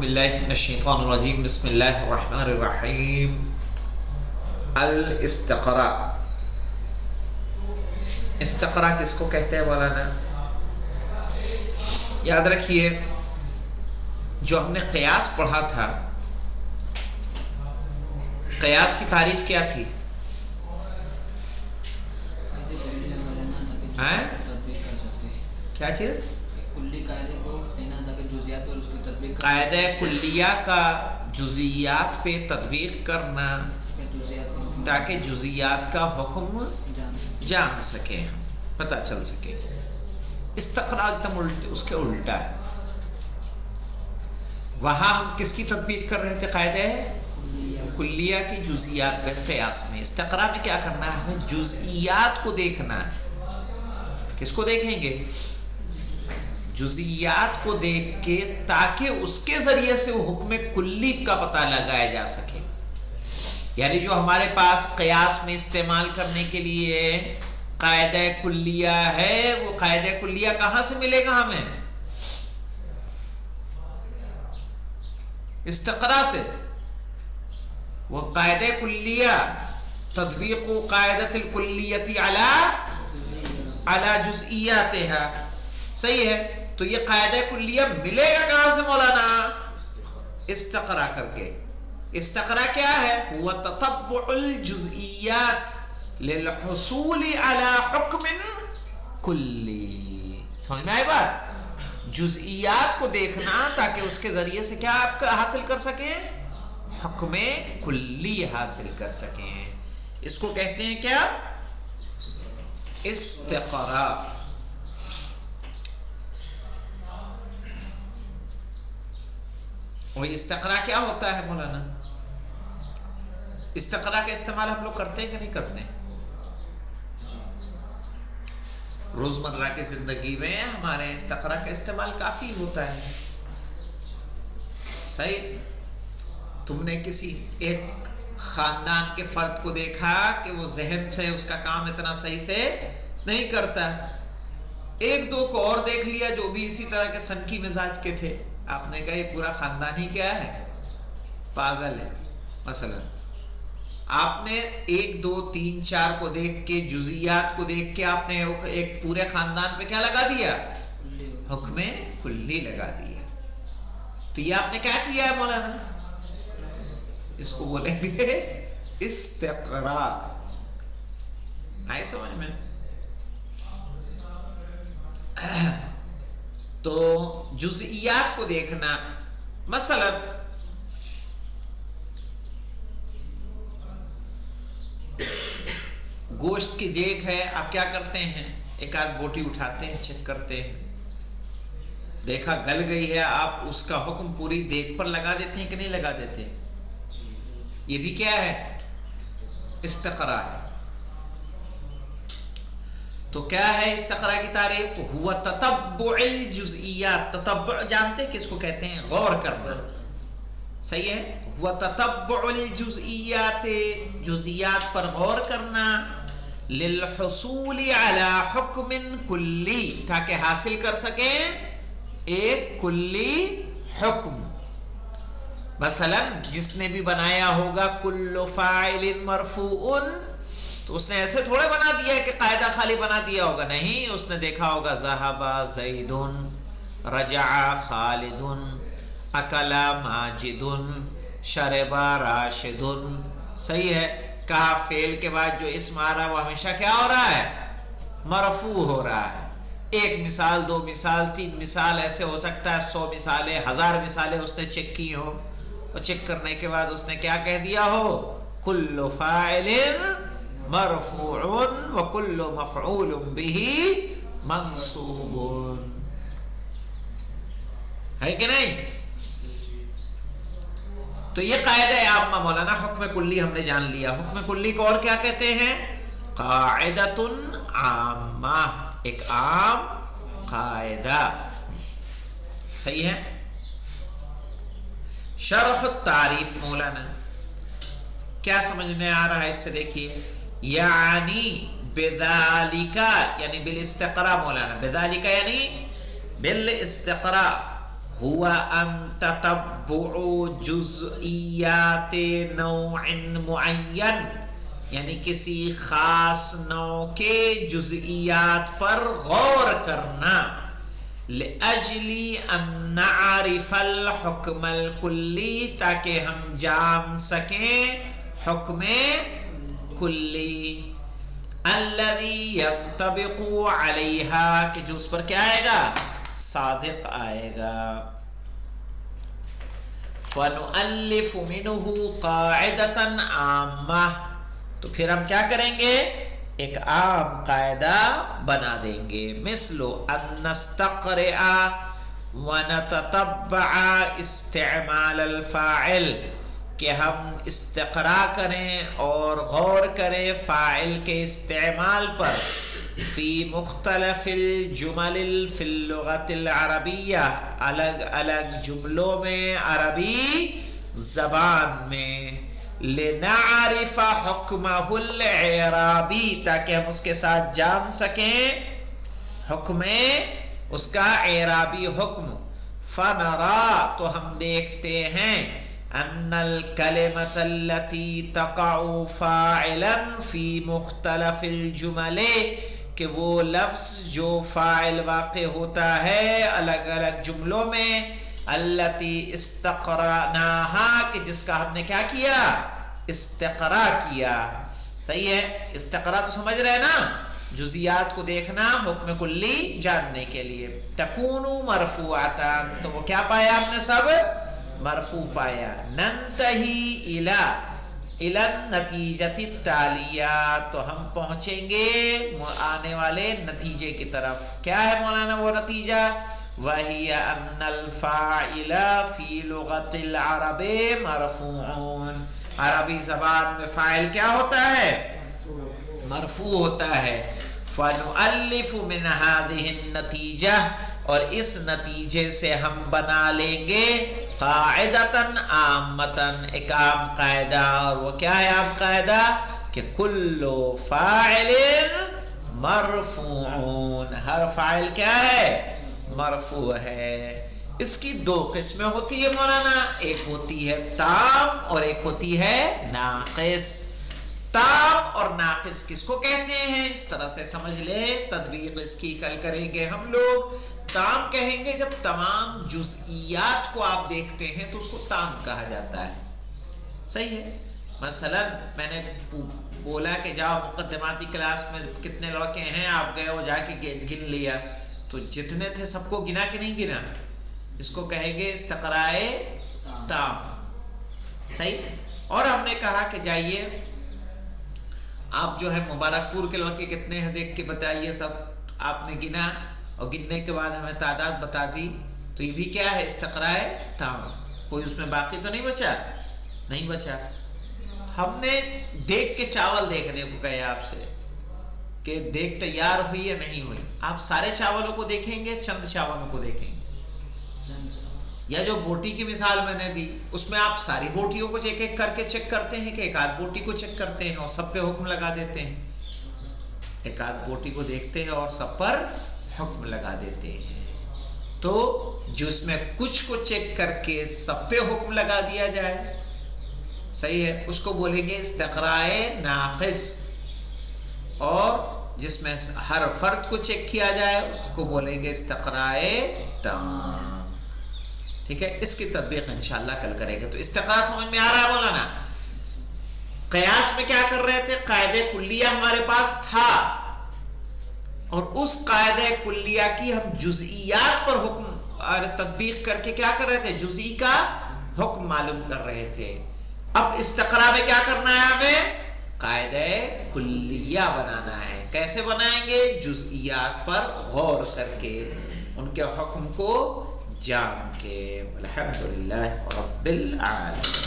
باللہ من الشیطان الرجیم بسم اللہ الرحمن الرحیم. الاستقراء. استقراء کس کو کہتے ہیں مولانا؟ یاد رکھیے جو ہم نے قیاس پڑھا تھا، قیاس کی تعریف کیا تھی؟ کیا چیز؟ قاعدہ کلیہ کا جزیات پہ تطبیق کرنا تاکہ جزیات کا حکم جان سکے، پتہ چل سکے. استقراء ایک دم اس کے الٹا ہے. وہاں ہم کس کی تطبیق کر رہے تھے؟ قاعدہ کلیہ کی جزیات پہ قیاس میں. استقراء میں کیا کرنا ہے؟ ہمیں جزیات کو دیکھنا ہے. کس کو دیکھیں گے؟ جزیات کو دیکھ کے تاکہ اس کے ذریعے سے وہ حکم کلی کا پتہ لگایا جا سکے. یعنی جو ہمارے پاس قیاس میں استعمال کرنے کے لیے قاعدہ کلیہ ہے، وہ قاعدہ کلیہ کہاں سے ملے گا ہمیں؟ استقراء سے. وہ قاعدہ کلیہ تطبیق قاعدۃ الکلیۃ علی جزئیاتها. صحیح ہے. تو یہ قاعدہ کلیہ ملے گا کہاں سے مولانا؟ استقراء کر کے. استقراء کیا ہے؟ هو تتبع الجزئیات للحصول على حکم کلی. سمجھ میں آئی بات؟ جزئیات کو دیکھنا تاکہ اس کے ذریعے سے کیا آپ حاصل کر سکیں؟ حکم کلی حاصل کر سکیں. اس کو کہتے ہیں کیا؟ استقراء. وہی استقراء کیا ہوتا ہے مولانا؟ استقراء کا استعمال ہم لوگ کرتے ہیں کہ نہیں کرتے ہیں؟ روزمرہ کی زندگی میں ہمارے استقراء کا استعمال کافی ہوتا ہے. صحیح. تم نے کسی ایک خاندان کے فرد کو دیکھا کہ وہ ذہن سے اس کا کام اتنا صحیح سے نہیں کرتا. ایک دو کو اور دیکھ لیا جو بھی اسی طرح کے سنکی مزاج کے تھے. آپ نے کہا یہ پورا خاندان ہی کیا ہے؟ پاگل ہے. مثلا آپ نے ایک دو تین چار کو دیکھ کے، جزیات کو دیکھ کے آپ نے ایک پورے خاندان پہ کیا لگا دیا؟ حکم کلی لگا دیا. تو یہ آپ نے کیا کیا ہے مولانا؟ اس کو بولیں گے استقراء. آئے سمجھ میں؟ تو جزئیات کو دیکھنا. مثلا گوشت کی دیکھ ہے، آپ کیا کرتے ہیں؟ ایک آدھ بوٹی اٹھاتے ہیں، چیک کرتے ہیں، دیکھا گل گئی ہے، آپ اس کا حکم پوری دیکھ پر لگا دیتے ہیں کہ نہیں لگا دیتے؟ یہ بھی کیا ہے؟ استقراء ہے. تو کیا ہے استقراء کی تعریف؟ ہوا تتبع الجزئیات. تتبع جانتے کس کو کہتے ہیں؟ غور کرنا. صحیح ہے. ہوا تتبع الجزئیات، جزئیات پر غور کرنا، للحصول علی حکم کلی، تاکہ حاصل کر سکیں ایک کلی حکم. مثلا جس نے بھی بنایا ہوگا کل فاعل مرفوع، تو اس نے ایسے تھوڑے بنا دیا ہے کہ قاعدہ خالی بنا دیا ہوگا. نہیں، اس نے دیکھا ہوگا ذہب زید، رجع خالد، اکل ماجد، شرب راشد. صحیح ہے. کہا فعل کے بعد جو اسم آ رہا ہے وہ ہمیشہ کیا ہو رہا ہے؟ مرفوع ہو رہا ہے. ایک مثال، دو مثال، تین مثال، ایسے ہو سکتا ہے 100 مثالیں، 1000 مثالیں اس نے چیک کی ہو. اور چیک کرنے کے بعد اس نے کیا کہہ دیا ہو؟ کل فاعل مرفوع وکل مفعول به منصوب. ہے کہ نہیں؟ تو یہ قاعدہ عامہ مولانا. حکم کلی ہم نے جان لیا. حکم کلی کو اور کیا کہتے ہیں؟ قاعدۃ عامہ، ایک عام قاعدہ. صحیح ہے. شرح التعریف مولانا کیا سمجھ میں آ رہا ہے اس سے دیکھیے. یعنی بذالک، یعنی بالاستقراء مولانا. بذالک یعنی بالاستقراء. ہوا ان تتبع جزئیات نوع معین، یعنی کسی خاص نوع کے جزئیات پر غور کرنا، لأجل ان نعرف الحکم الکلی، تاکہ ہم جان سکیں حکم کلی، الذی ینطبق علیہا، کہ جو اس پر کیا آئے گا؟ صادق آئے گا۔ فنؤلف منہ قاعدۃ عامہ، تو پھر ہم کیا کریں گے؟ ایک عام قاعدہ بنا دیں گے، مثل ان نستقرئ ونتتبع استعمال الفاعل، کہ ہم استقراء کریں اور غور کریں فاعل کے استعمال پر، فی مختلف الجمل فی اللغت العربیہ، الگ الگ جملوں میں عربی زبان میں، لنعرف حکمہ الاعرابی، تاکہ ہم اس کے ساتھ جان سکیں حکم اس کا اعرابی حکم، فنرا، تو ہم دیکھتے ہیں، ان الکلمۃ التي تقع فاعلا فی مختلف الجمل، کہ وہ لفظ جو فاعل واقع ہوتا ہے الگ الگ جملوں میں، التي استقرأناہا، کہ جس کا ہم نے کیا کیا؟ استقراء کیا۔ صحیح ہے، استقراء تو سمجھ رہے نا، جزیات کو دیکھنا حکم کلی جاننے کے لیے۔ تکون مرفوعتان، تو وہ کیا پایا ہم نے؟ سب مرفوع پایا۔ ننتہی الی النتیجۃ التالیہ، تو ہم پہنچیں گے آنے والے نتیجے کی طرف۔ کیا ہے مولانا وہ نتیجہ؟ وَهِيَ أَنَّ الْفَاعِلَ فِي لُغَةِ الْعَرَبِ مَرْفُوعٌ، عربی زبان میں فاعل کیا ہوتا ہے؟ مرفوع ہوتا ہے۔ فَنُؤَلِّفُ مِنْ هَذِهِ النَّتِيجَةِ، اور اس نتیجے سے ہم بنا لیں گے قاعدۃ عامۃ، ایک عام قاعدہ، اور وہ کیا ہے عام قاعدہ؟ کہ کل فاعل مرفوع، ہر فاعل کیا ہے؟ مرفوع ہے۔ اس کی دو قسمیں ہوتی ہے مولانا، ایک ہوتی ہے تام اور ایک ہوتی ہے ناقص۔ تام اور ناقص کس کو کہتے ہیں؟ اس طرح سے سمجھ لے، تطبیق اس کی کل کریں گے ہم لوگ۔ تام کہیں گے جب تمام جزئیات کو آپ دیکھتے ہیں تو اس کو تام کہا جاتا ہے۔ صحیح ہے، مثلا میں نے بولا کہ جاؤ مقدماتی کلاس میں کتنے لڑکے ہیں، آپ گئے ہو جا کے گن لیا، تو جتنے تھے سب کو گنا کہ نہیں گنا؟ اس کو کہیں گے استقراء تام۔ صحیح۔ اور ہم نے کہا کہ جائیے آپ جو ہے مبارک پور کے لڑکے کتنے ہیں دیکھ کے بتائیے، سب آپ نے گنا اور گننے کے بعد ہمیں تعداد بتا دی، تو یہ بھی کیا ہے؟ استقراء تام۔ کوئی اس میں باقی تو نہیں بچا؟ نہیں بچا۔ ہم نے دیکھ کے چاول دیکھنے کو کہے آپ سے کہ دیکھ تیار ہوئی یا نہیں ہوئی، آپ سارے چاولوں کو دیکھیں گے؟ چند چاولوں کو دیکھیں گے؟ یا جو بوٹی کی مثال میں نے دی اس میں آپ ساری بوٹیوں کو ایک ایک کر کے چیک کرتے ہیں کہ ایک آدھ بوٹی کو چیک کرتے ہیں اور سب پہ حکم لگا دیتے ہیں؟ ایک آدھ بوٹی کو دیکھتے ہیں اور سب پر حکم لگا دیتے ہیں۔ تو جو اس میں کچھ کو چیک کر کے سب پہ حکم لگا دیا جائے، صحیح ہے، اس کو بولیں گے استقراء ناقص، اور جس میں ہر فرد کو چیک کیا جائے اس کو بولیں گے استقراء تام۔ ٹھیک ہے، اس کی تطبیق انشاءاللہ کل کریں گے۔ تو استقراء سمجھ میں آ رہا ہے مولانا؟ قیاس میں کیا کر رہے تھے؟ قاعدہ کلیہ ہمارے پاس تھا، اور اس قاعدہ کلیہ کی ہم جزئیات پر حکم اور تطبیق کر کے کیا کر رہے تھے؟ جزئی کا حکم معلوم کر رہے تھے۔ اب استقراء میں کیا کرنا ہے؟ ہمیں قاعدہ کلیہ بنانا ہے۔ کیسے بنائیں گے؟ جزئیات پر غور کر کے، ان کے حکم کو جان کے۔ الحمدللہ رب العالمین۔